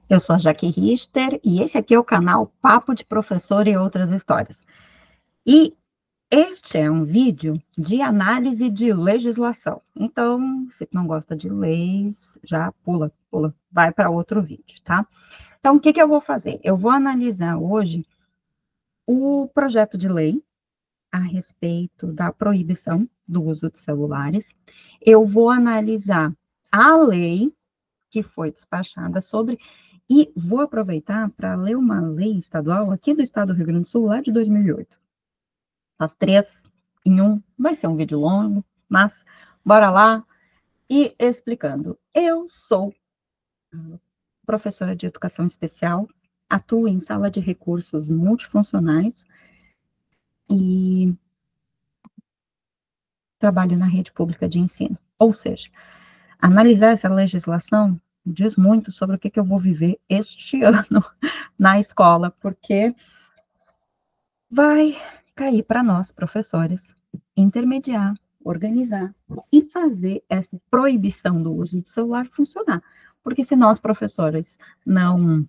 Eu sou a Jaque Richter e esse aqui é o canal Papo de Professor e Outras Histórias. E este é um vídeo de análise de legislação. Então, se não gosta de leis, já pula, vai para outro vídeo, tá? Então, o que eu vou fazer? Eu vou analisar hoje o projeto de lei a respeito da proibição do uso de celulares. Eu vou analisar a lei que foi despachada sobre, e vou aproveitar para ler uma lei estadual aqui do estado do Rio Grande do Sul, lá de 2008. As três em um, vai ser um vídeo longo, mas bora lá e explicando. Eu sou professora de educação especial, atuo em sala de recursos multifuncionais e trabalho na rede pública de ensino. Ou seja, analisar essa legislação diz muito sobre o que eu vou viver este ano na escola, porque vai cair para nós, professores, intermediar, organizar e fazer essa proibição do uso do celular funcionar. Porque se nós, professores, não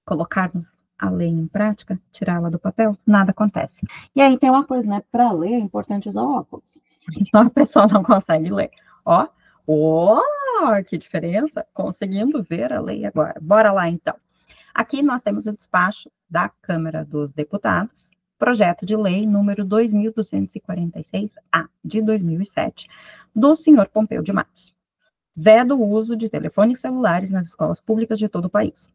colocarmos a lei em prática, tirá-la do papel, nada acontece. E aí tem uma coisa, né? Para ler é importante usar óculos. Senão a pessoa não consegue ler. Ó, que diferença! Conseguindo ver a lei agora. Bora lá, então. Aqui nós temos o despacho da Câmara dos Deputados, projeto de lei número 2246-A, de 2007, do senhor Pompeu de Matos. Veda o uso de telefones celulares nas escolas públicas de todo o país,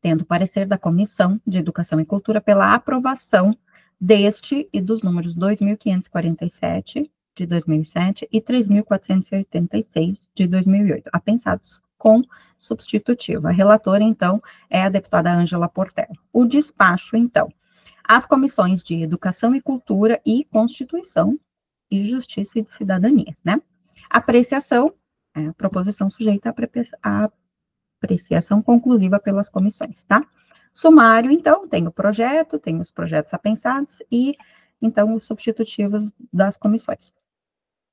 tendo parecer da Comissão de Educação e Cultura pela aprovação deste e dos números 2547 de 2007 e 3486 de 2008, apensados com substitutivo. A relatora, então, é a deputada Ângela Portela. O despacho, então, as comissões de Educação e Cultura e Constituição e Justiça e de Cidadania, né? Apreciação, a proposição sujeita à apreciação conclusiva pelas comissões, tá? Sumário, então, tem o projeto, tem os projetos apensados e, então, os substitutivos das comissões.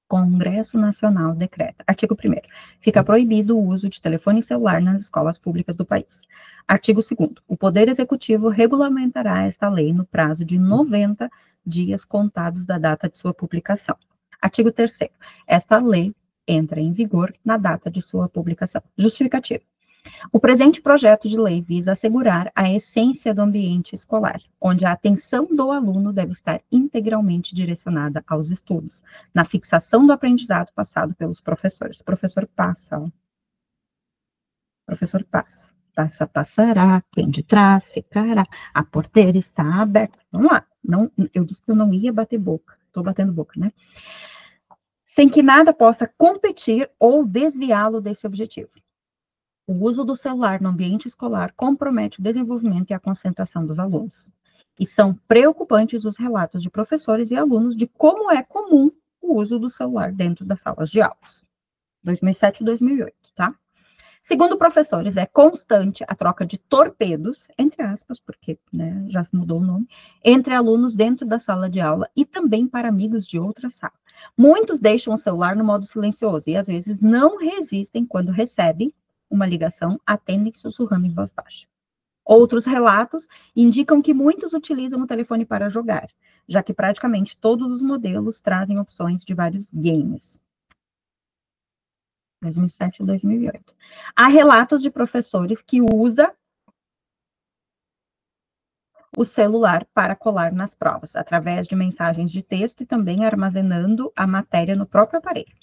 Congresso Nacional decreta. Artigo 1º. Fica proibido o uso de telefone celular nas escolas públicas do país. Artigo 2º. O Poder Executivo regulamentará esta lei no prazo de 90 dias contados da data de sua publicação. Artigo 3º. Esta lei entra em vigor na data de sua publicação. Justificativa. O presente projeto de lei visa assegurar a essência do ambiente escolar, onde a atenção do aluno deve estar integralmente direcionada aos estudos, na fixação do aprendizado passado pelos professores. O professor passa, ó. Professor passa. Passa, passará, quem de trás ficará, a porteira está aberta. Vamos lá. Não, eu disse que eu não ia bater boca. Estou batendo boca, né? Sem que nada possa competir ou desviá-lo desse objetivo. O uso do celular no ambiente escolar compromete o desenvolvimento e a concentração dos alunos. E são preocupantes os relatos de professores e alunos de como é comum o uso do celular dentro das salas de aulas. 2007 e 2008, tá? Segundo professores, é constante a troca de torpedos, entre aspas, porque né, já mudou o nome, entre alunos dentro da sala de aula e também para amigos de outra sala. Muitos deixam o celular no modo silencioso e às vezes não resistem quando recebem uma ligação, atendem sussurrando em voz baixa. Outros relatos indicam que muitos utilizam o telefone para jogar, já que praticamente todos os modelos trazem opções de vários games. 2007 e 2008. Há relatos de professores que usam o celular para colar nas provas, através de mensagens de texto e também armazenando a matéria no próprio aparelho.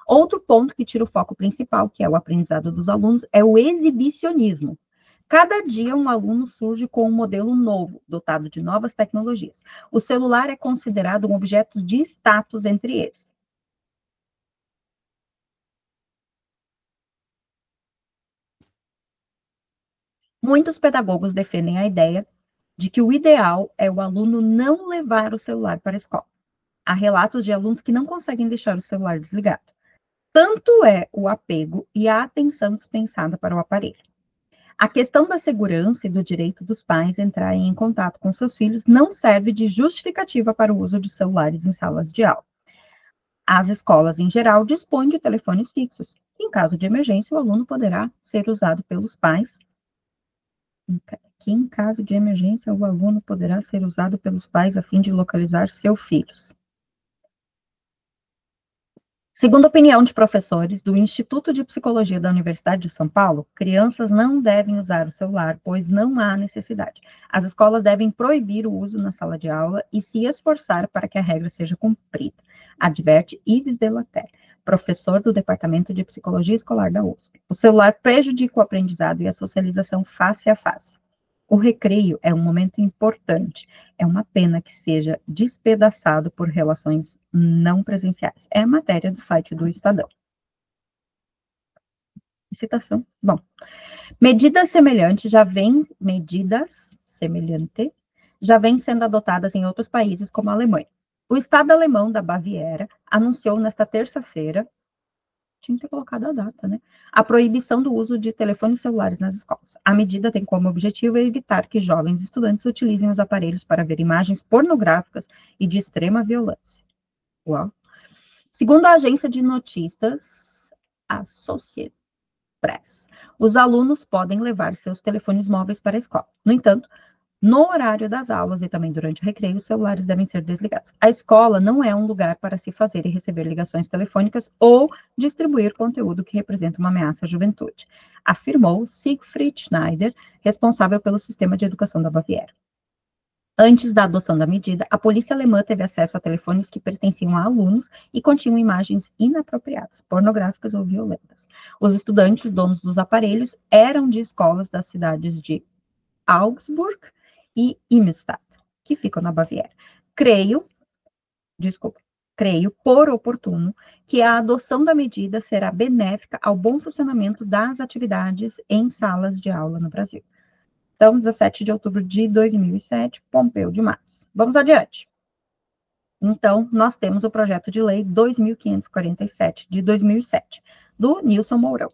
Outro ponto que tira o foco principal, que é o aprendizado dos alunos, é o exibicionismo. Cada dia um aluno surge com um modelo novo, dotado de novas tecnologias. O celular é considerado um objeto de status entre eles. Muitos pedagogos defendem a ideia de que o ideal é o aluno não levar o celular para a escola. Há relatos de alunos que não conseguem deixar o celular desligado. Tanto é o apego e a atenção dispensada para o aparelho. A questão da segurança e do direito dos pais entrarem em contato com seus filhos não serve de justificativa para o uso de celulares em salas de aula. As escolas, em geral, dispõem de telefones fixos. Em caso de emergência, o aluno poderá ser usado pelos pais. Que em caso de emergência, o aluno poderá ser usado pelos pais a fim de localizar seus filhos. Segundo a opinião de professores do Instituto de Psicologia da Universidade de São Paulo, crianças não devem usar o celular, pois não há necessidade. As escolas devem proibir o uso na sala de aula e se esforçar para que a regra seja cumprida, adverte Yves Delater, professor do Departamento de Psicologia Escolar da USP. O celular prejudica o aprendizado e a socialização face a face. O recreio é um momento importante. É uma pena que seja despedaçado por relações não presenciais. É a matéria do site do Estadão. Citação. Bom, medidas semelhantes já vêm sendo adotadas em outros países, como a Alemanha. O Estado alemão da Baviera anunciou nesta terça-feira, tinha que ter colocado a data, né? A proibição do uso de telefones celulares nas escolas. A medida tem como objetivo evitar que jovens estudantes utilizem os aparelhos para ver imagens pornográficas e de extrema violência. Uau. Segundo a agência de notícias Associated Press, os alunos podem levar seus telefones móveis para a escola. No entanto, no horário das aulas e também durante o recreio, os celulares devem ser desligados. A escola não é um lugar para se fazer e receber ligações telefônicas ou distribuir conteúdo que representa uma ameaça à juventude, afirmou Siegfried Schneider, responsável pelo sistema de educação da Baviera. Antes da adoção da medida, a polícia alemã teve acesso a telefones que pertenciam a alunos e continham imagens inapropriadas, pornográficas ou violentas. Os estudantes, donos dos aparelhos, eram de escolas das cidades de Augsburg e Immenstadt, que ficam na Baviera. Creio, por oportuno, que a adoção da medida será benéfica ao bom funcionamento das atividades em salas de aula no Brasil. Então, 17 de outubro de 2007, Pompeu de Matos. Vamos adiante. Então, nós temos o projeto de lei 2547, de 2007, do Nilson Mourão.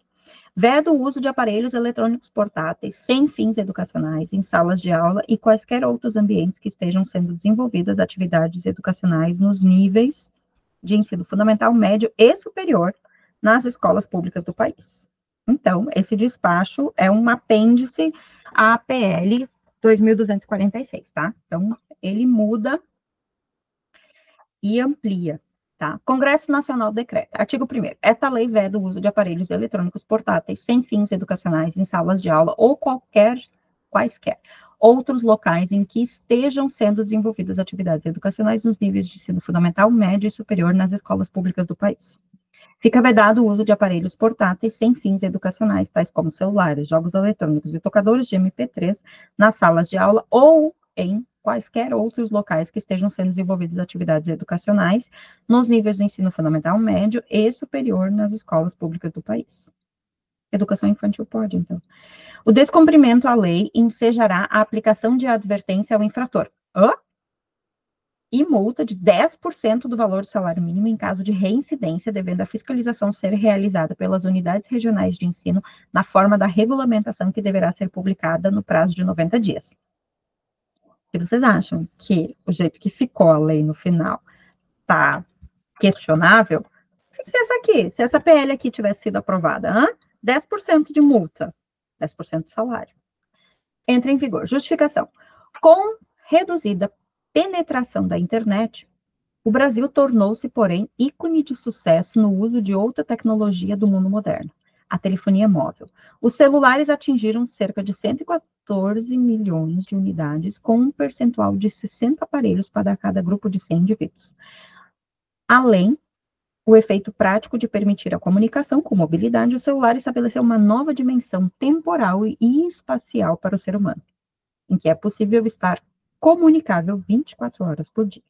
Veda o uso de aparelhos eletrônicos portáteis sem fins educacionais em salas de aula e quaisquer outros ambientes que estejam sendo desenvolvidas atividades educacionais nos níveis de ensino fundamental, médio e superior nas escolas públicas do país. Então, esse despacho é um apêndice à PL 2246, tá? Então, ele muda e amplia. Tá? Congresso Nacional decreta. Artigo 1º. Esta lei veda o uso de aparelhos eletrônicos portáteis sem fins educacionais em salas de aula ou quaisquer outros locais em que estejam sendo desenvolvidas atividades educacionais nos níveis de ensino fundamental, médio e superior nas escolas públicas do país. Fica vedado o uso de aparelhos portáteis sem fins educacionais, tais como celulares, jogos eletrônicos e tocadores de MP3 nas salas de aula ou em quaisquer outros locais que estejam sendo desenvolvidas atividades educacionais nos níveis do ensino fundamental, médio e superior nas escolas públicas do país. Educação infantil pode, então. O descumprimento à lei ensejará a aplicação de advertência ao infrator. E multa de 10% do valor do salário mínimo em caso de reincidência, devendo a fiscalização ser realizada pelas unidades regionais de ensino na forma da regulamentação que deverá ser publicada no prazo de 90 dias. Se vocês acham que o jeito que ficou a lei no final está questionável, se essa PL aqui tivesse sido aprovada, 10% de multa, 10% do salário. Entra em vigor. Justificação. Com reduzida penetração da internet, o Brasil tornou-se, porém, ícone de sucesso no uso de outra tecnologia do mundo moderno, a telefonia móvel. Os celulares atingiram cerca de 114 milhões de unidades, com um percentual de 60 aparelhos para cada grupo de 100 indivíduos. Além, o efeito prático de permitir a comunicação com mobilidade, o celular estabeleceu uma nova dimensão temporal e espacial para o ser humano, em que é possível estar comunicável 24 horas por dia.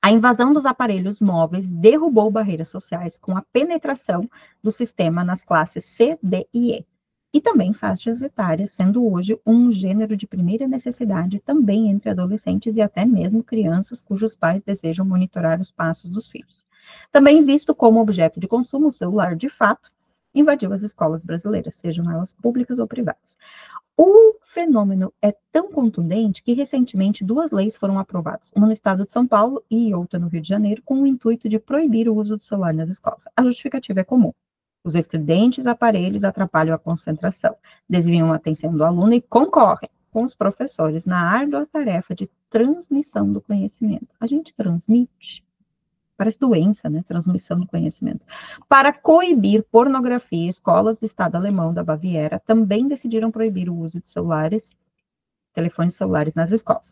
A invasão dos aparelhos móveis derrubou barreiras sociais com a penetração do sistema nas classes C, D e E, e também faixas etárias, sendo hoje um gênero de primeira necessidade também entre adolescentes e até mesmo crianças cujos pais desejam monitorar os passos dos filhos. Também visto como objeto de consumo, o celular, de fato, invadiu as escolas brasileiras, sejam elas públicas ou privadas. O fenômeno é tão contundente que, recentemente, 2 leis foram aprovadas, uma no estado de São Paulo e outra no Rio de Janeiro, com o intuito de proibir o uso do celular nas escolas. A justificativa é comum. Os estridentes aparelhos atrapalham a concentração, desviam a atenção do aluno e concorrem com os professores na árdua tarefa de transmissão do conhecimento. A gente transmite. Parece doença, né? Transmissão do conhecimento. Para coibir pornografia, escolas do Estado alemão da Baviera também decidiram proibir o uso de celulares, telefones celulares nas escolas.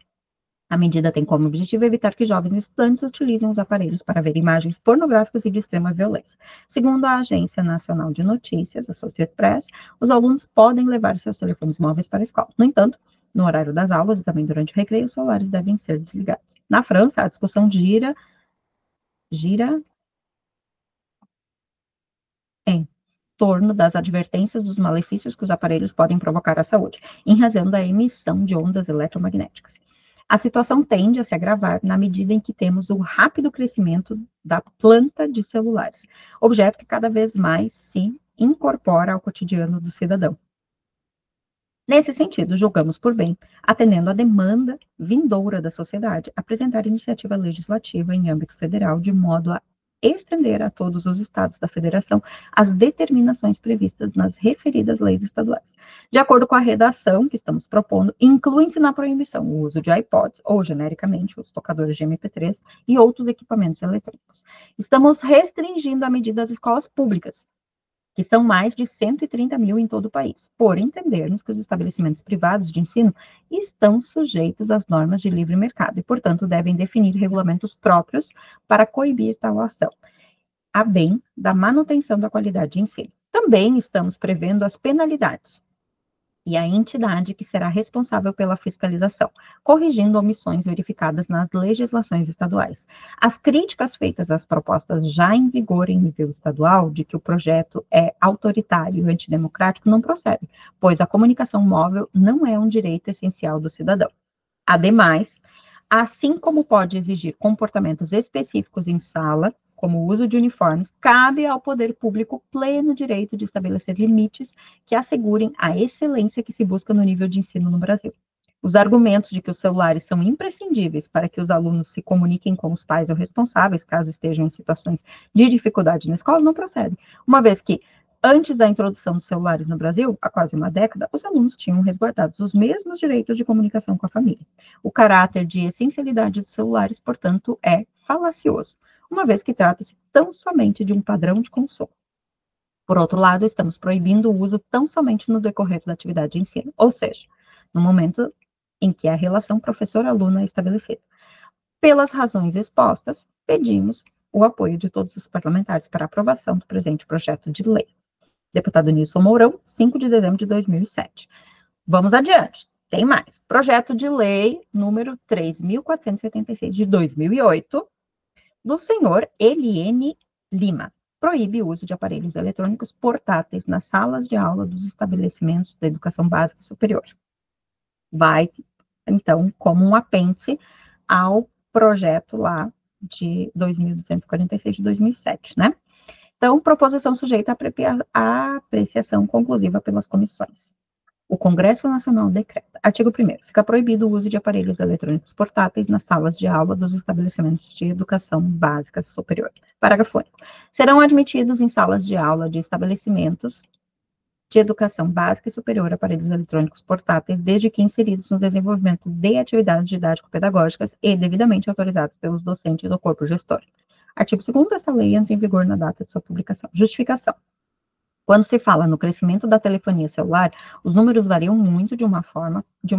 A medida tem como objetivo evitar que jovens estudantes utilizem os aparelhos para ver imagens pornográficas e de extrema violência. Segundo a Agência Nacional de Notícias, a Associated Press, os alunos podem levar seus telefones móveis para a escola. No entanto, no horário das aulas e também durante o recreio, os celulares devem ser desligados. Na França, a discussão gira em torno das advertências dos malefícios que os aparelhos podem provocar à saúde, em razão da emissão de ondas eletromagnéticas. A situação tende a se agravar na medida em que temos o rápido crescimento da planta de celulares, objeto que cada vez mais se incorpora ao cotidiano do cidadão. Nesse sentido, julgamos por bem, atendendo à demanda vindoura da sociedade, apresentar iniciativa legislativa em âmbito federal, de modo a estender a todos os estados da federação as determinações previstas nas referidas leis estaduais. De acordo com a redação que estamos propondo, inclui-se na proibição o uso de iPods, ou genericamente os tocadores de MP3 e outros equipamentos eletrônicos. Estamos restringindo a medida às escolas públicas, que são mais de 130 mil em todo o país, por entendermos que os estabelecimentos privados de ensino estão sujeitos às normas de livre mercado e, portanto, devem definir regulamentos próprios para coibir tal ação, a bem da manutenção da qualidade de ensino. Também estamos prevendo as penalidades e a entidade que será responsável pela fiscalização, corrigindo omissões verificadas nas legislações estaduais. As críticas feitas às propostas já em vigor em nível estadual, de que o projeto é autoritário e antidemocrático, não procedem, pois a comunicação móvel não é um direito essencial do cidadão. Ademais, assim como pode exigir comportamentos específicos em sala, como o uso de uniformes, cabe ao poder público pleno direito de estabelecer limites que assegurem a excelência que se busca no nível de ensino no Brasil. Os argumentos de que os celulares são imprescindíveis para que os alunos se comuniquem com os pais ou responsáveis, caso estejam em situações de dificuldade na escola, não procedem, uma vez que, antes da introdução dos celulares no Brasil, há quase uma década, os alunos tinham resguardados os mesmos direitos de comunicação com a família. O caráter de essencialidade dos celulares, portanto, é falacioso, uma vez que trata-se tão somente de um padrão de consumo. Por outro lado, estamos proibindo o uso tão somente no decorrer da atividade de ensino, ou seja, no momento em que a relação professor-aluno é estabelecida. Pelas razões expostas, pedimos o apoio de todos os parlamentares para a aprovação do presente projeto de lei. Deputado Nilson Mourão, 5 de dezembro de 2007. Vamos adiante. Tem mais. Projeto de lei número 3.486 de 2008, do senhor Eliene Lima. Proíbe o uso de aparelhos eletrônicos portáteis nas salas de aula dos estabelecimentos da educação básica superior. Vai, então, como um apêndice ao projeto lá de 2.246 de 2007, né? Então, proposição sujeita à apreciação conclusiva pelas comissões. O Congresso Nacional decreta. Artigo 1º. Fica proibido o uso de aparelhos eletrônicos portáteis nas salas de aula dos estabelecimentos de educação básica superior. Parágrafo único. Serão admitidos em salas de aula de estabelecimentos de educação básica e superior aparelhos eletrônicos portáteis, desde que inseridos no desenvolvimento de atividades didático-pedagógicas e devidamente autorizados pelos docentes do corpo gestor. Artigo 2º. Esta lei entra em vigor na data de sua publicação. Justificação. Quando se fala no crescimento da telefonia celular, os números variam muito de uma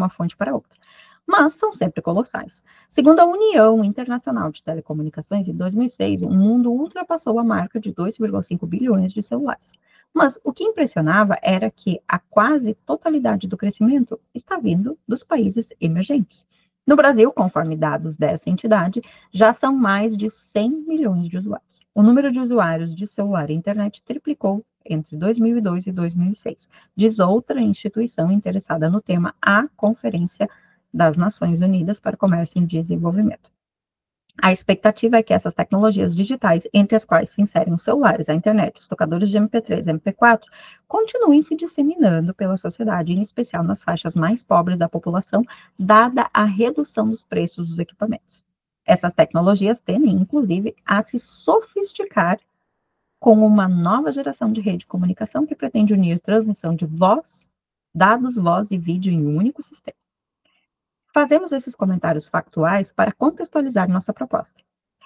fonte para outra, mas são sempre colossais. Segundo a União Internacional de Telecomunicações, em 2006, o mundo ultrapassou a marca de 2,5 bilhões de celulares. Mas o que impressionava era que a quase totalidade do crescimento está vindo dos países emergentes. No Brasil, conforme dados dessa entidade, já são mais de 100 milhões de usuários. O número de usuários de celular e internet triplicou entre 2002 e 2006, diz outra instituição interessada no tema, a Conferência das Nações Unidas para o Comércio e Desenvolvimento. A expectativa é que essas tecnologias digitais, entre as quais se inserem os celulares, a internet, os tocadores de MP3 e MP4, continuem se disseminando pela sociedade, em especial nas faixas mais pobres da população, dada a redução dos preços dos equipamentos. Essas tecnologias tendem, inclusive, a se sofisticar com uma nova geração de rede de comunicação que pretende unir transmissão de voz, dados, voz e vídeo em um único sistema. Fazemos esses comentários factuais para contextualizar nossa proposta.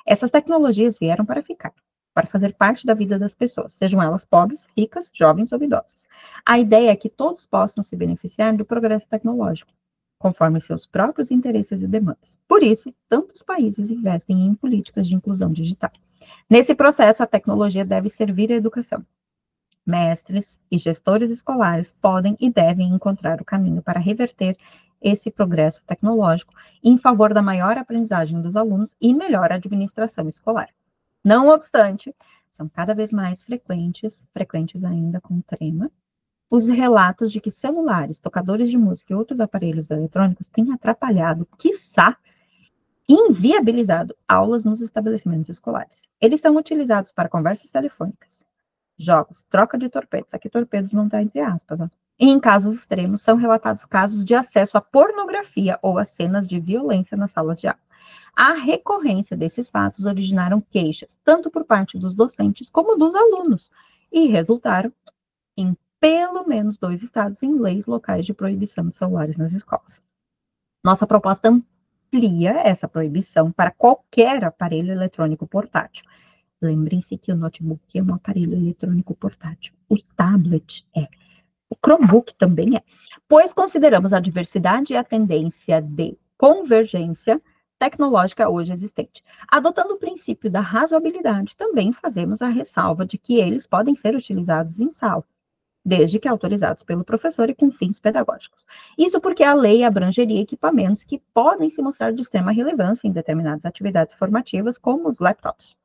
Essas tecnologias vieram para ficar, para fazer parte da vida das pessoas, sejam elas pobres, ricas, jovens ou idosas. A ideia é que todos possam se beneficiar do progresso tecnológico, conforme seus próprios interesses e demandas. Por isso, tantos países investem em políticas de inclusão digital. Nesse processo, a tecnologia deve servir à educação. Mestres e gestores escolares podem e devem encontrar o caminho para reverter esse progresso tecnológico em favor da maior aprendizagem dos alunos e melhor administração escolar. Não obstante, são cada vez mais frequentes ainda com trema, os relatos de que celulares, tocadores de música e outros aparelhos eletrônicos têm atrapalhado, quiçá, inviabilizado aulas nos estabelecimentos escolares. Eles são utilizados para conversas telefônicas, jogos, troca de torpedos. Aqui torpedos não está entre aspas. Ó. E em casos extremos, são relatados casos de acesso à pornografia ou a cenas de violência nas salas de aula. A recorrência desses fatos originaram queixas, tanto por parte dos docentes como dos alunos, e resultaram em pelo menos 2 estados em leis locais de proibição de celulares nas escolas. Nossa proposta amplia essa proibição para qualquer aparelho eletrônico portátil. Lembrem-se que o notebook é um aparelho eletrônico portátil. O tablet é. O Chromebook também é. Pois consideramos a diversidade e a tendência de convergência tecnológica hoje existente. Adotando o princípio da razoabilidade, também fazemos a ressalva de que eles podem ser utilizados em sala, desde que autorizados pelo professor e com fins pedagógicos. Isso porque a lei abrangeria equipamentos que podem se mostrar de extrema relevância em determinadas atividades formativas, como os laptops.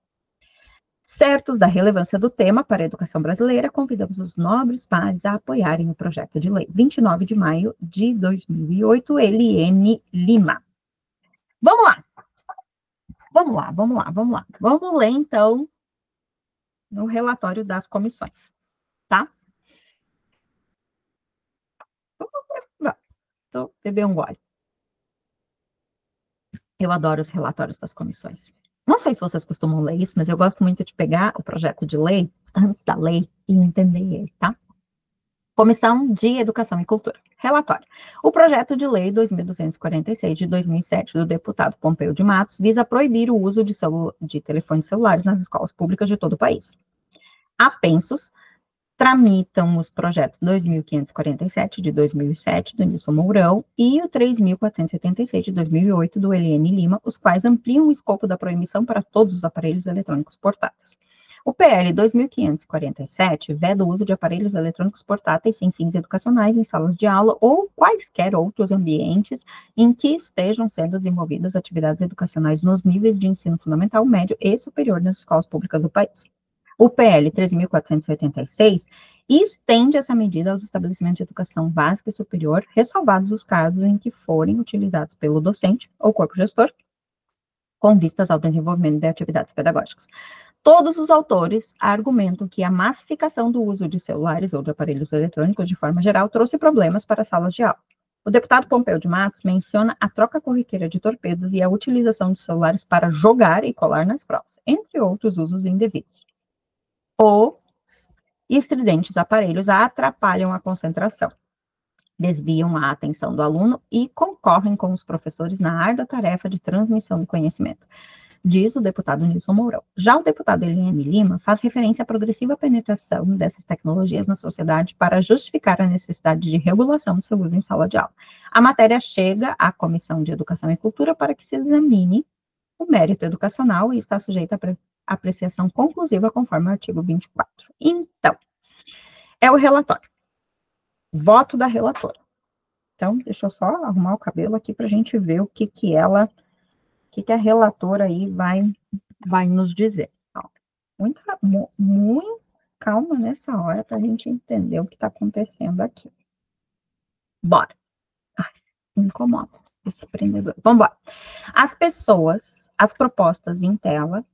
Certos da relevância do tema para a educação brasileira, convidamos os nobres pares a apoiarem o projeto de lei. 29 de maio de 2008, Eliane Lima. Vamos lá. Vamos ler, então, no relatório das comissões, tá? Vou beber um gole. Eu adoro os relatórios das comissões. Não sei se vocês costumam ler isso, mas eu gosto muito de pegar o projeto de lei antes da lei e entender ele, tá? Comissão de Educação e Cultura. Relatório. O projeto de lei 2246 de 2007 do deputado Pompeu de Matos visa proibir o uso de telefones celulares nas escolas públicas de todo o país. Apensos tramitam os projetos 2547 de 2007 do Nilson Mourão e o 3486 de 2008 do Eliane Lima, os quais ampliam o escopo da proibição para todos os aparelhos eletrônicos portáteis. O PL 2547 veda o uso de aparelhos eletrônicos portáteis sem fins educacionais em salas de aula ou quaisquer outros ambientes em que estejam sendo desenvolvidas atividades educacionais nos níveis de ensino fundamental, médio e superior nas escolas públicas do país. O PL 13.486 estende essa medida aos estabelecimentos de educação básica e superior, ressalvados os casos em que forem utilizados pelo docente ou corpo gestor, com vistas ao desenvolvimento de atividades pedagógicas. Todos os autores argumentam que a massificação do uso de celulares ou de aparelhos eletrônicos, de forma geral, trouxe problemas para as salas de aula. O deputado Pompeu de Matos menciona a troca corriqueira de torpedos e a utilização de celulares para jogar e colar nas provas, entre outros usos indevidos. Os estridentes aparelhos atrapalham a concentração, desviam a atenção do aluno e concorrem com os professores na árdua tarefa de transmissão do conhecimento, diz o deputado Nilson Mourão. Já o deputado Eliane Lima faz referência à progressiva penetração dessas tecnologias na sociedade para justificar a necessidade de regulação do seu uso em sala de aula. A matéria chega à Comissão de Educação e Cultura para que se examine o mérito educacional e está sujeita a apreciação conclusiva conforme o artigo 24. Então, é o relatório. Voto da relatora. Então, deixa eu só arrumar o cabelo aqui para a gente ver o que a relatora aí vai nos dizer. Muito calma nessa hora para a gente entender o que está acontecendo aqui. Bora. Ai, me incomoda esse prendedor. Vamos embora. As pessoas As propostas em tela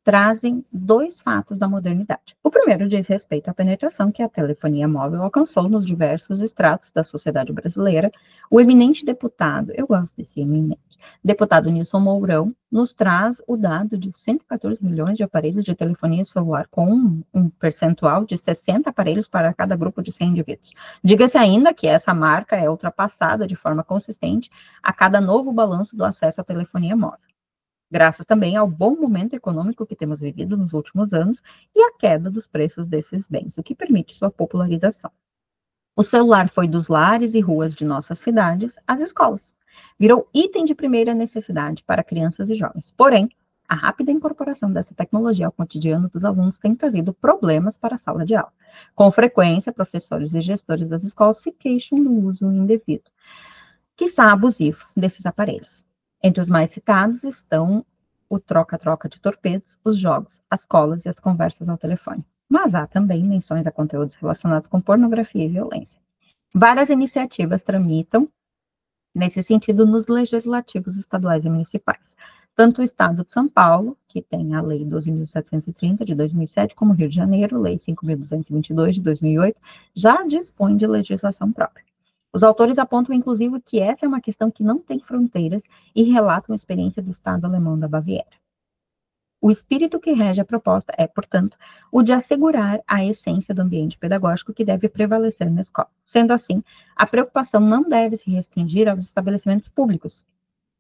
trazem dois fatos da modernidade. O primeiro diz respeito à penetração que a telefonia móvel alcançou nos diversos estratos da sociedade brasileira. O eminente deputado, eu gosto desse eminente, deputado Nilson Mourão, nos traz o dado de 114 milhões de aparelhos de telefonia celular, com um percentual de 60 aparelhos para cada grupo de 100 indivíduos. Diga-se ainda que essa marca é ultrapassada de forma consistente a cada novo balanço do acesso à telefonia móvel, graças também ao bom momento econômico que temos vivido nos últimos anos e à queda dos preços desses bens, o que permite sua popularização. O celular foi dos lares e ruas de nossas cidades às escolas. Virou item de primeira necessidade para crianças e jovens. Porém, a rápida incorporação dessa tecnologia ao cotidiano dos alunos tem trazido problemas para a sala de aula. Com frequência, professores e gestores das escolas se queixam do uso indevido, quiçá abusivo, desses aparelhos. Entre os mais citados estão o troca-troca de torpedos, os jogos, as colas e as conversas ao telefone. Mas há também menções a conteúdos relacionados com pornografia e violência. Várias iniciativas tramitam nesse sentido nos legislativos estaduais e municipais. Tanto o Estado de São Paulo, que tem a Lei 12.730 de 2007, como o Rio de Janeiro, Lei 5.222 de 2008, já dispõe de legislação própria. Os autores apontam, inclusive, que essa é uma questão que não tem fronteiras e relatam a experiência do Estado alemão da Baviera. O espírito que rege a proposta é, portanto, o de assegurar a essência do ambiente pedagógico que deve prevalecer na escola. Sendo assim, a preocupação não deve se restringir aos estabelecimentos públicos,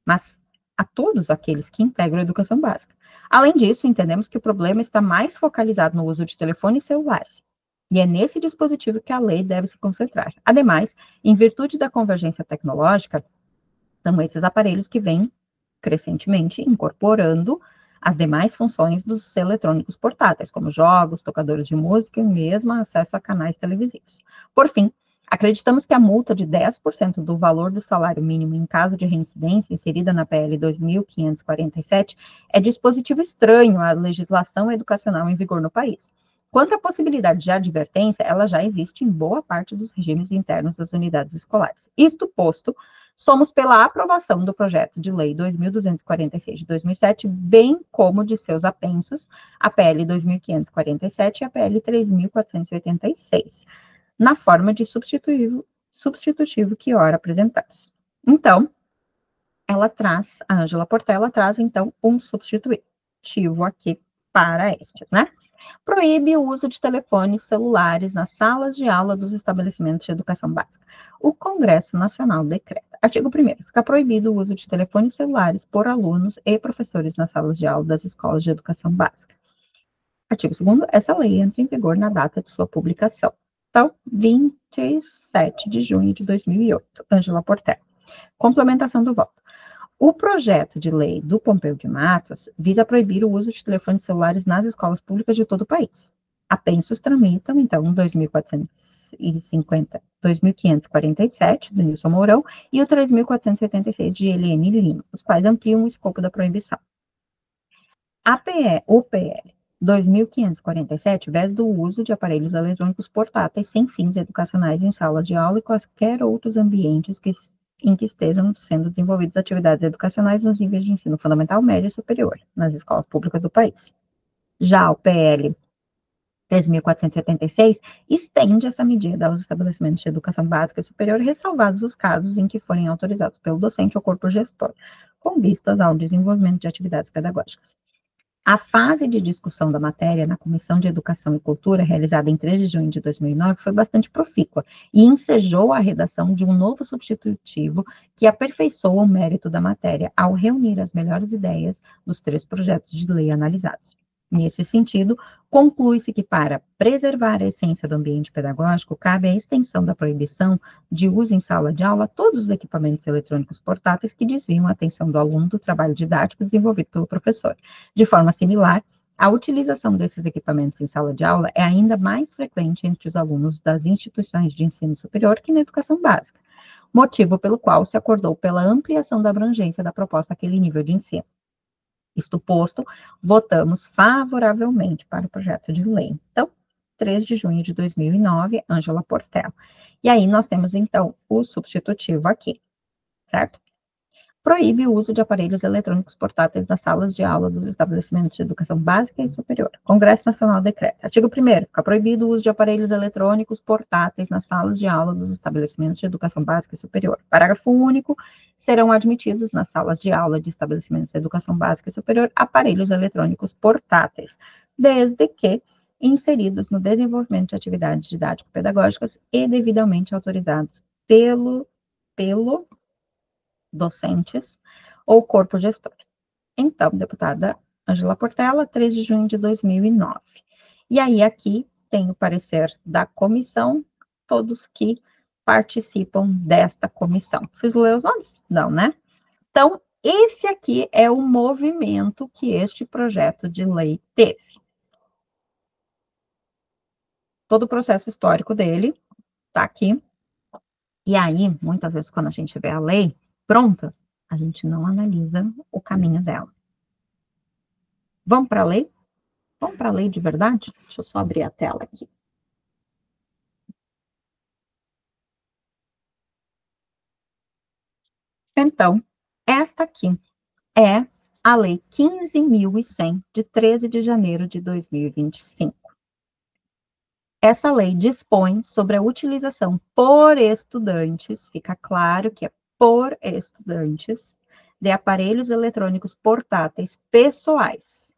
mas a todos aqueles que integram a educação básica. Além disso, entendemos que o problema está mais focalizado no uso de telefones e celulares, e é nesse dispositivo que a lei deve se concentrar. Ademais, em virtude da convergência tecnológica, são esses aparelhos que vêm crescentemente incorporando as demais funções dos eletrônicos portáteis, como jogos, tocadores de música e mesmo acesso a canais televisivos. Por fim, acreditamos que a multa de 10% do valor do salário mínimo em caso de reincidência, inserida na PL 2547, é dispositivo estranho à legislação educacional em vigor no país. Quanto à possibilidade de advertência, ela já existe em boa parte dos regimes internos das unidades escolares. Isto posto, somos pela aprovação do projeto de lei 2.246 de 2007, bem como de seus apensos, a PL 2.547 e a PL 3.486, na forma de substitutivo que ora apresentamos. Então, a Ângela Portela traz, então, um substitutivo aqui para estes, né? Proíbe o uso de telefones celulares nas salas de aula dos estabelecimentos de educação básica. O Congresso Nacional decreta. Artigo 1º. Fica proibido o uso de telefones celulares por alunos e professores nas salas de aula das escolas de educação básica. Artigo 2º. Essa lei entra em vigor na data de sua publicação. Então, 27 de junho de 2008. Ângela Portela. Complementação do voto. O projeto de lei do Pompeu de Matos visa proibir o uso de telefones celulares nas escolas públicas de todo o país. Apensos tramitam, então, 2.547, do Nilson Mourão, e o 3.486, de Eliane Lima, os quais ampliam o escopo da proibição. O PL 2.547 veda o uso de aparelhos eletrônicos portáteis sem fins educacionais em salas de aula e quaisquer outros ambientes em que estejam sendo desenvolvidas atividades educacionais nos níveis de ensino fundamental, médio e superior, nas escolas públicas do país. Já o PL 3.476 estende essa medida aos estabelecimentos de educação básica e superior, ressalvados os casos em que forem autorizados pelo docente ou corpo gestor, com vistas ao desenvolvimento de atividades pedagógicas. A fase de discussão da matéria na Comissão de Educação e Cultura, realizada em 3 de junho de 2009, foi bastante profícua e ensejou a redação de um novo substitutivo que aperfeiçoa o mérito da matéria ao reunir as melhores ideias dos 3 projetos de lei analisados. Nesse sentido, conclui-se que, para preservar a essência do ambiente pedagógico, cabe a extensão da proibição de uso em sala de aula a todos os equipamentos eletrônicos portáteis que desviam a atenção do aluno do trabalho didático desenvolvido pelo professor. De forma similar, a utilização desses equipamentos em sala de aula é ainda mais frequente entre os alunos das instituições de ensino superior que na educação básica, motivo pelo qual se acordou pela ampliação da abrangência da proposta àquele nível de ensino. Isto posto, votamos favoravelmente para o projeto de lei. Então, 3 de junho de 2009, Ângela Portela. E aí nós temos, então, o substitutivo aqui, certo? proíbe o uso de aparelhos eletrônicos portáteis nas salas de aula dos estabelecimentos de educação básica e superior. Congresso Nacional decreta. Artigo 1º. Fica proibido o uso de aparelhos eletrônicos portáteis nas salas de aula dos estabelecimentos de educação básica e superior. Parágrafo único. Serão admitidos nas salas de aula de estabelecimentos de educação básica e superior aparelhos eletrônicos portáteis, desde que inseridos no desenvolvimento de atividades didático-pedagógicas e devidamente autorizados pelo docentes ou corpo gestor. Então, deputada Ângela Portela, 3 de junho de 2009. E aí, aqui tem o parecer da comissão, todos que participam desta comissão. Preciso ler os nomes? Não, né? Então, esse aqui é o movimento que este projeto de lei teve. Todo o processo histórico dele está aqui. E aí, muitas vezes, quando a gente vê a lei pronta, a gente não analisa o caminho dela. Vamos para a lei? Vamos para a lei de verdade? Deixa eu só abrir a tela aqui. Então, esta aqui é a Lei 15.100, de 13 de janeiro de 2025. Essa lei dispõe sobre a utilização por estudantes, fica claro que é por estudantes, de aparelhos eletrônicos portáteis pessoais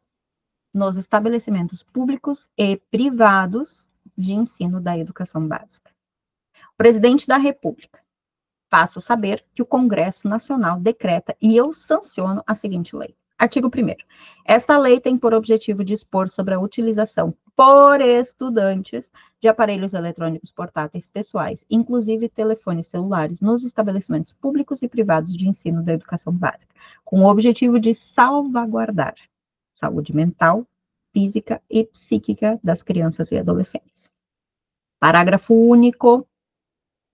nos estabelecimentos públicos e privados de ensino da educação básica. O presidente da República: faço saber que o Congresso Nacional decreta e eu sanciono a seguinte lei. Artigo 1º. Esta lei tem por objetivo dispor sobre a utilização por estudantes de aparelhos eletrônicos portáteis pessoais, inclusive telefones celulares, nos estabelecimentos públicos e privados de ensino da educação básica, com o objetivo de salvaguardar saúde mental, física e psíquica das crianças e adolescentes. Parágrafo único.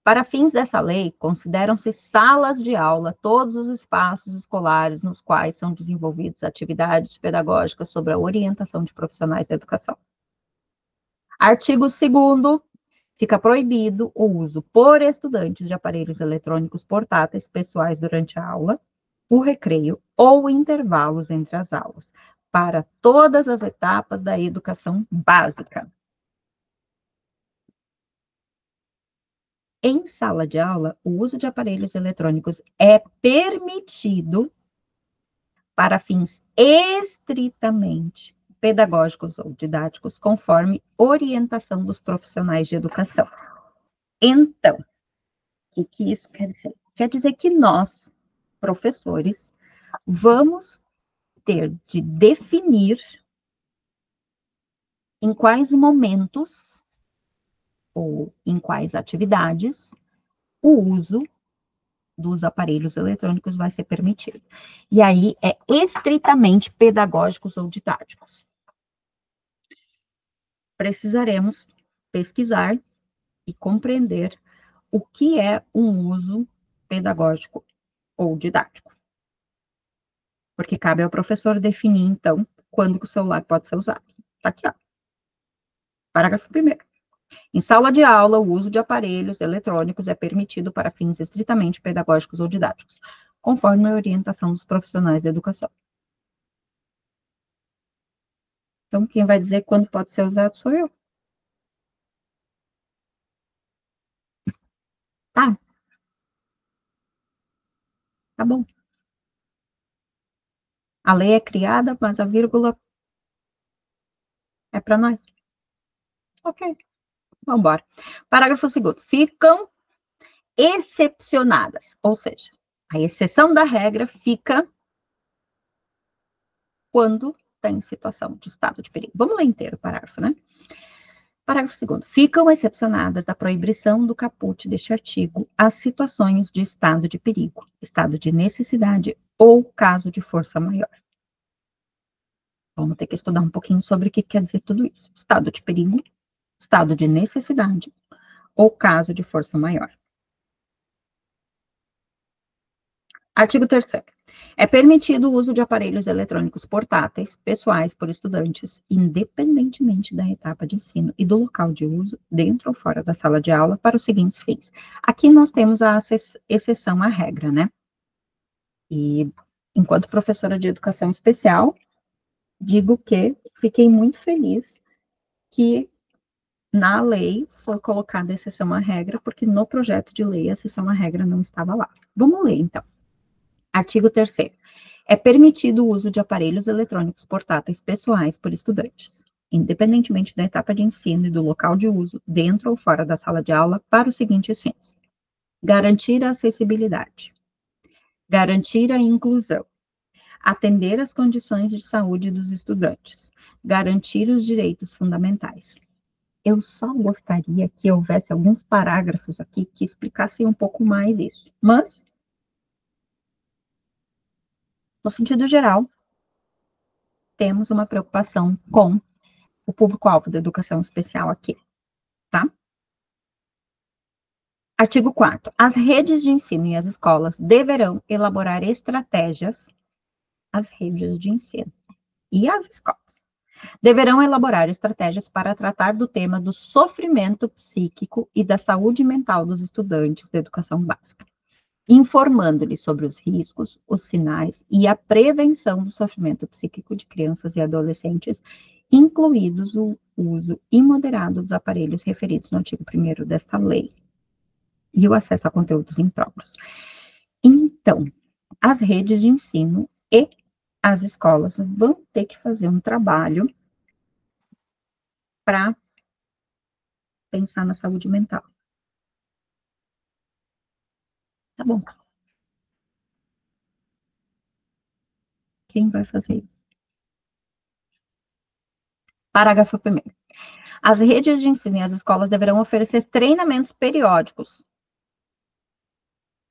Para fins dessa lei, consideram-se salas de aula todos os espaços escolares nos quais são desenvolvidas atividades pedagógicas sobre a orientação de profissionais da educação. Artigo 2º. Fica proibido o uso por estudantes de aparelhos eletrônicos portáteis pessoais durante a aula, o recreio ou intervalos entre as aulas, para todas as etapas da educação básica. Em sala de aula, o uso de aparelhos eletrônicos é permitido para fins estritamente pedagógicos ou didáticos, conforme orientação dos profissionais de educação. Então, o que isso quer dizer? Quer dizer que nós, professores, vamos ter de definir em quais momentos ou em quais atividades o uso dos aparelhos eletrônicos vai ser permitido. E aí é estritamente pedagógicos ou didáticos. Precisaremos pesquisar e compreender o que é um uso pedagógico ou didático. Porque cabe ao professor definir, então, quando que o celular pode ser usado. Tá aqui, ó. Parágrafo 1º. Em sala de aula, o uso de aparelhos eletrônicos é permitido para fins estritamente pedagógicos ou didáticos, conforme a orientação dos profissionais da educação. Então, quem vai dizer quando pode ser usado sou eu. Tá? Tá bom. A lei é criada, mas a vírgula é para nós. Ok. Vamos embora. Parágrafo 2º. Ficam excepcionadas, ou seja, a exceção da regra fica quando tem situação de estado de perigo. Vamos ler inteiro o parágrafo, né? Parágrafo 2º. Ficam excepcionadas da proibição do caput deste artigo as situações de estado de perigo, estado de necessidade ou caso de força maior. Vamos ter que estudar um pouquinho sobre o que quer dizer tudo isso. Estado de perigo, estado de necessidade ou caso de força maior. Artigo 3º. É permitido o uso de aparelhos eletrônicos portáteis, pessoais, por estudantes, independentemente da etapa de ensino e do local de uso, dentro ou fora da sala de aula, para os seguintes fins. Aqui nós temos a exceção à regra, né? E, enquanto professora de educação especial, digo que fiquei muito feliz que na lei foi colocada a exceção à regra, porque no projeto de lei a exceção à regra não estava lá. Vamos ler, então. Artigo 3º. É permitido o uso de aparelhos eletrônicos portáteis pessoais por estudantes, independentemente da etapa de ensino e do local de uso, dentro ou fora da sala de aula, para os seguintes fins: garantir a acessibilidade, garantir a inclusão, atender às condições de saúde dos estudantes, garantir os direitos fundamentais. Eu só gostaria que houvesse alguns parágrafos aqui que explicassem um pouco mais isso. Mas, no sentido geral, temos uma preocupação com o público-alvo da educação especial aqui, tá? Artigo 4º. As redes de ensino e as escolas deverão elaborar estratégias, as redes de ensino e as escolas deverão elaborar estratégias para tratar do tema do sofrimento psíquico e da saúde mental dos estudantes da educação básica, informando-lhes sobre os riscos, os sinais e a prevenção do sofrimento psíquico de crianças e adolescentes, incluídos o uso imoderado dos aparelhos referidos no artigo 1º desta lei e o acesso a conteúdos impróprios. Então, as redes de ensino e as escolas vão ter que fazer um trabalho para pensar na saúde mental. Tá bom. Quem vai fazer isso? Parágrafo 1º. As redes de ensino e as escolas deverão oferecer treinamentos periódicos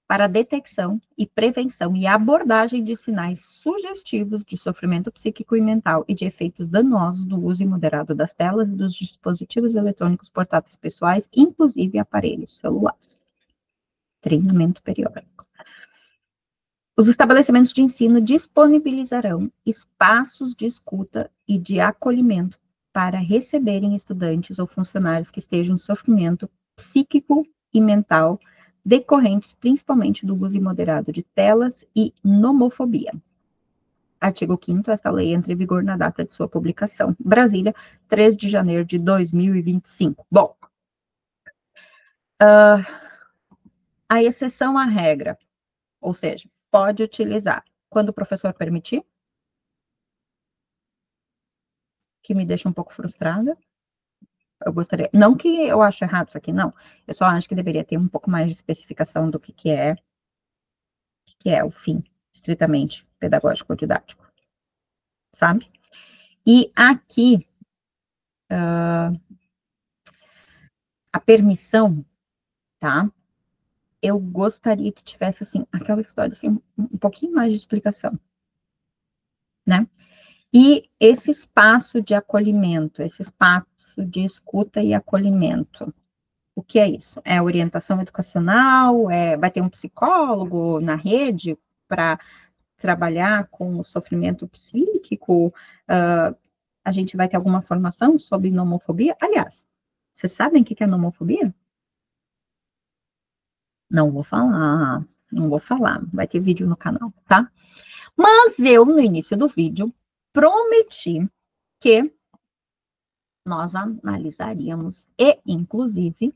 para a detecção e prevenção e abordagem de sinais sugestivos de sofrimento psíquico e mental e de efeitos danosos do uso imoderado das telas e dos dispositivos eletrônicos portáteis pessoais, inclusive aparelhos celulares. Treinamento periódico. Os estabelecimentos de ensino disponibilizarão espaços de escuta e de acolhimento para receberem estudantes ou funcionários que estejam em sofrimento psíquico e mental, decorrentes principalmente do uso imoderado de telas e nomofobia. Artigo 5º, esta lei entra em vigor na data de sua publicação. Brasília, 3 de janeiro de 2025. Bom, a exceção à regra, ou seja, pode utilizar quando o professor permitir, que me deixa um pouco frustrada. Eu gostaria, não que eu ache errado isso aqui, não. Eu só acho que deveria ter um pouco mais de especificação do que é o fim, estritamente pedagógico ou didático, sabe? E aqui, a permissão, tá? Eu gostaria que tivesse, assim, aquela história, assim, um pouquinho mais de explicação, né? E esse espaço de acolhimento, esse espaço de escuta e acolhimento, o que é isso? É orientação educacional? Vai ter um psicólogo na rede para trabalhar com o sofrimento psíquico? A gente vai ter alguma formação sobre nomofobia? Aliás, vocês sabem o que é nomofobia? Não vou falar, não vou falar. Vai ter vídeo no canal, tá? Mas eu, no início do vídeo, prometi que nós analisaríamos e, inclusive,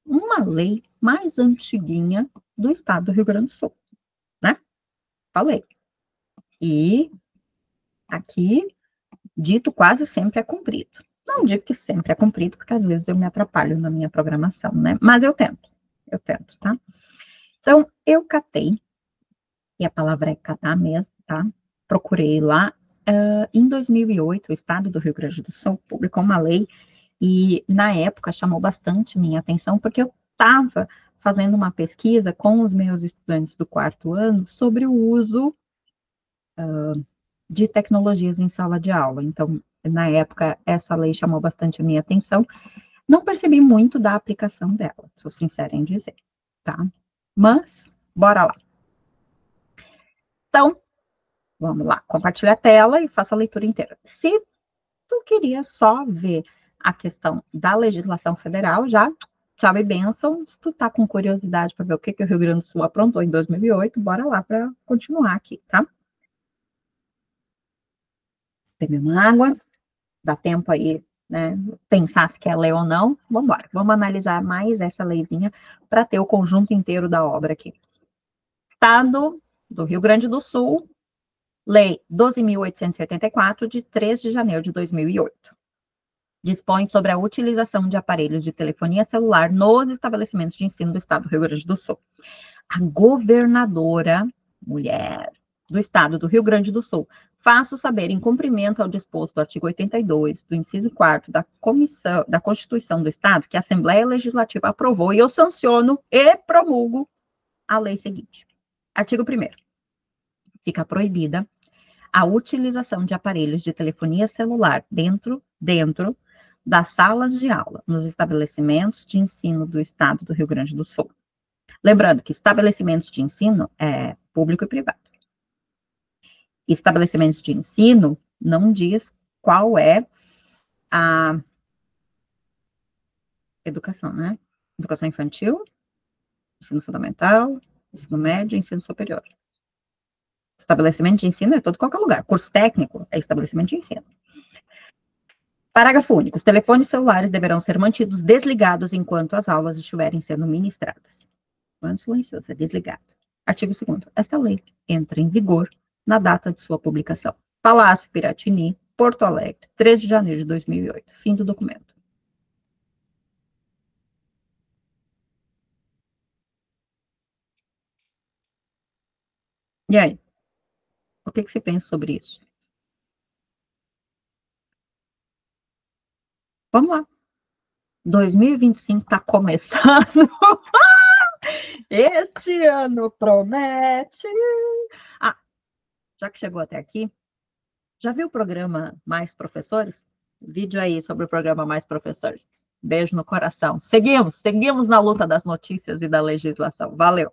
uma lei mais antiguinha do estado do Rio Grande do Sul, né? Falei. E aqui, dito quase sempre é cumprido. Não digo que sempre é cumprido, porque às vezes eu me atrapalho na minha programação, né? Mas eu tento, tá? Então, eu catei, e a palavra é catar mesmo, tá? Procurei lá. Em 2008, o estado do Rio Grande do Sul publicou uma lei e, na época, chamou bastante minha atenção, porque eu estava fazendo uma pesquisa com os meus estudantes do 4º ano sobre o uso de tecnologias em sala de aula. Então, na época, essa lei chamou bastante a minha atenção. Não percebi muito da aplicação dela, sou sincera em dizer, tá? Mas, bora lá. Então, vamos lá, compartilha a tela e faça a leitura inteira. Se tu queria só ver a questão da legislação federal, já tchau e bênção. Se tu tá com curiosidade para ver o que o Rio Grande do Sul aprontou em 2008, bora lá para continuar aqui, tá? Beber uma água, dá tempo aí, né? Pensar se quer ler ou não. Vamos embora. Vamos analisar mais essa leizinha para ter o conjunto inteiro da obra aqui. Estado do Rio Grande do Sul, Lei 12.884, de 3 de janeiro de 2008. Dispõe sobre a utilização de aparelhos de telefonia celular nos estabelecimentos de ensino do Estado do Rio Grande do Sul. A governadora, mulher, do Estado do Rio Grande do Sul, faço saber, em cumprimento ao disposto do artigo 82, do inciso 4 da Constituição do Estado, que a Assembleia Legislativa aprovou, e eu sanciono e promulgo a lei seguinte. Artigo 1º. Fica proibida a utilização de aparelhos de telefonia celular dentro das salas de aula, nos estabelecimentos de ensino do Estado do Rio Grande do Sul. Lembrando que estabelecimentos de ensino é público e privado. Estabelecimentos de ensino não diz qual é a educação, né? Educação infantil, ensino fundamental, ensino médio, ensino superior. Estabelecimento de ensino é todo qualquer lugar. Curso técnico é estabelecimento de ensino. Parágrafo único. Os telefones celulares deverão ser mantidos desligados enquanto as aulas estiverem sendo ministradas. Quando silencioso, é desligado. Artigo 2º. Esta lei entra em vigor na data de sua publicação. Palácio Piratini, Porto Alegre, 3 de janeiro de 2008. Fim do documento. E aí? O que você pensa sobre isso? Vamos lá. 2025 está começando. Este ano promete. Ah, já que chegou até aqui, já viu o programa Mais Professores? Vídeo aí sobre o programa Mais Professores. Beijo no coração. Seguimos na luta das notícias e da legislação. Valeu!